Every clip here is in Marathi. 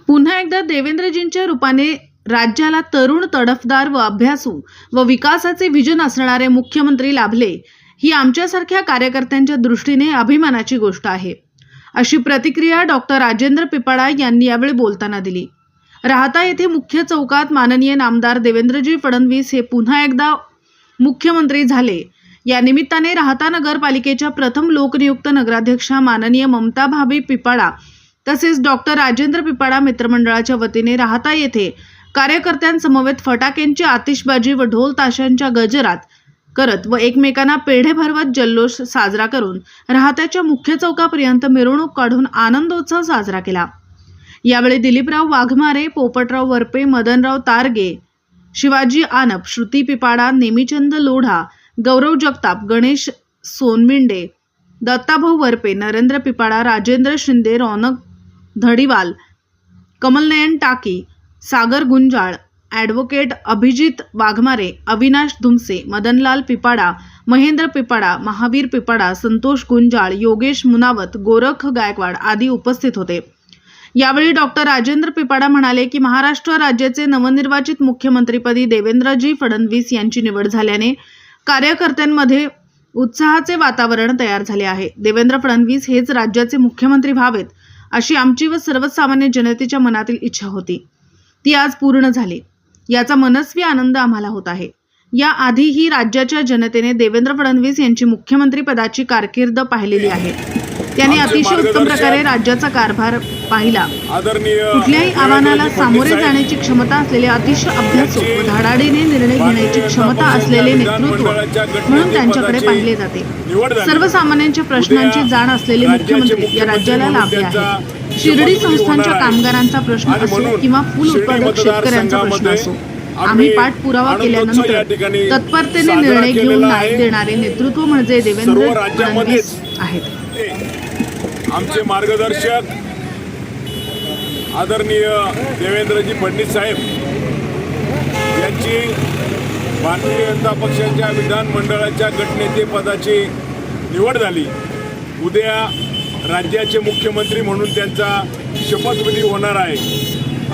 पुन्हा एकदा देवेंद्रजींच्या रूपाने राज्याला तरुण, तडफदार व अभ्यासू व विकासाचे विजन असणारे मुख्यमंत्री लाभले ही आमच्यासारख्या कार्यकर्त्यांच्या दृष्टीने अभिमानाची गोष्ट आहे, अशी प्रतिक्रिया डॉक्टर राजेंद्र पिपाडा यांनी यावेळी बोलताना दिली। राहता येथे मुख्य चौकात माननीय नामदार देवेंद्रजी फडणवीस हे पुन्हा एकदा मुख्यमंत्री झाले। या निमित्ताने राहता नगरपालिकेच्या प्रथम लोकनियुक्त नगराध्यक्षा माननीय ममता भाभी पिपाडा तसेच डॉक्टर राजेंद्र पिपाडा मित्रमंडळाच्या वतीने राहता येथे कार्यकर्त्यांसमवेत फटाक्यांची आतिषबाजी व ढोल ताशांच्या गजरात करत व एकमेकांना पेढे भरवत जल्लोष साजरा करून राहत्याच्या मुख्य चौकापर्यंत मिरवणूक काढून आनंदोत्सव साजरा केला। यावेळी दिलीपराव वाघमारे, पोपटराव वरपे, मदनराव तारगे, शिवाजी आनप, श्रुती पिपाडा, नेमीचंद लोढा, गौरव जगताप, गणेश सोनमिंडे, दत्ताभाऊ वरपे, नरेंद्र पिपाडा, राजेंद्र शिंदे, रौनक धडीवाल, कमलनयन टाकी, सागर गुंजाळ, ॲडव्होकेट अभिजित वाघमारे, अविनाश धुमसे, मदनलाल पिपाडा, महेंद्र पिपाडा, महावीर पिपाडा, संतोष गुंजाळ, योगेश मुनावत, गोरख गायकवाड आदी उपस्थित होते। यावेळी डॉक्टर राजेंद्र पिपाडा म्हणाले की महाराष्ट्र राज्याचे नवनिर्वाचित मुख्यमंत्रीपदी देवेंद्रजी फडणवीस यांची निवड झाल्याने कार्यकर्त्यांमध्ये उत्साहाचे वातावरण तयार झाले आहे। देवेंद्र फडणवीस हेच राज्याचे मुख्यमंत्री व्हावेत अशी आमची व सर्वसामान्य जनतेच्या मनातील इच्छा होती, ती आज पूर्ण झाली। याचा मनस्वी आनंद आम्हाला होत आहे। या आधीही राज्याच्या जनतेने देवेंद्र फडणवीस यांची मुख्यमंत्री पदाची कारकीर्द पाहिलेली आहे। त्यांनी अतिशय उत्तम प्रकारे राज्याचा कारभार पाहिला। कुठल्याही आव्हानाला सामोरे जाण्याची क्षमता असलेले अतिशय अभ्यासू व धडाडीने निर्णय घेण्याची क्षमता असलेले नेतृत्व म्हणून त्यांच्याकडे पाहिले जाते। सर्वसामान्यांच्या प्रश्नांची जाण असलेले मुख्यमंत्री या राज्याला लाभले आहेत। शिर्डी संस्थांच्या कामगारांचा प्रश्न असो किंवा फूल उत्पादक शेतकऱ्यांचा प्रश्न असो, आम्ही पाठपुरावा केल्यानंतर तत्परतेने निर्णय घेऊन न्याय देणारे नेतृत्व म्हणजे देवेंद्र फडणवीस आहेत। आमचे मार्गदर्शक आदरणीय देवेंद्रजी फडणवीस साहेब यांची भारतीय जनता पक्षाच्या विधानमंडळाच्या गटनेते पदाची निवड झाली। उद्या राज्याचे मुख्यमंत्री म्हणून त्यांचा शपथविधी होणार आहे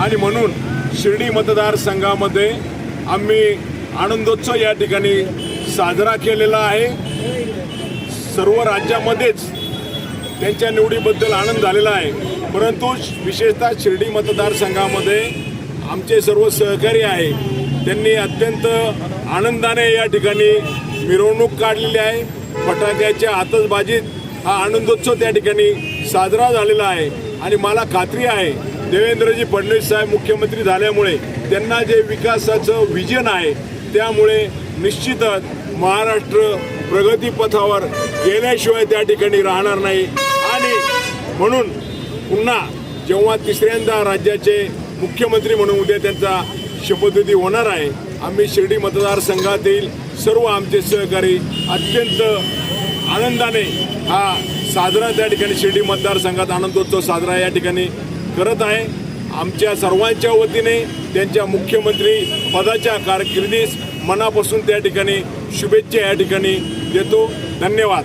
आणि म्हणून शिर्डी मतदारसंघामध्ये आम्ही आनंदोत्सव या ठिकाणी साजरा केलेला आहे। सर्व राज्यामध्येच त्यांच्या निवडीबद्दल आनंद झालेला आहे, परंतु विशेषतः शिर्डी मतदारसंघामध्ये आमचे सर्व सहकारी आहे त्यांनी अत्यंत आनंदाने या ठिकाणी मिरवणूक काढलेली आहे। फटाक्याच्या आतषबाजीत हा आनंदोत्सव त्या ठिकाणी साजरा झालेला आहे आणि मला खात्री आहे देवेंद्रजी फडणवीस साहेब मुख्यमंत्री झाल्यामुळे त्यांना जे विकासाचं विजन आहे त्यामुळे निश्चितच महाराष्ट्र प्रगतीपथावर गेल्याशिवाय त्या ठिकाणी राहणार नाही आणि म्हणून पुन्हा जेव्हा तिसऱ्यांदा राज्याचे मुख्यमंत्री म्हणून उद्या त्यांचा शपथविधी होणार आहे, आम्ही शिर्डी मतदारसंघातील सर्व आमचे सहकारी अत्यंत आनंदाने हा साजरा त्या ठिकाणी शिर्डी मतदारसंघात आनंदोत्सव साजरा या ठिकाणी करत आहे। आमच्या सर्वांच्या वतीने त्यांच्या मुख्यमंत्री पदाच्या कारकिर्दीस मनापासून त्या ठिकाणी शुभेच्छा या ठिकाणी देतो। धन्यवाद।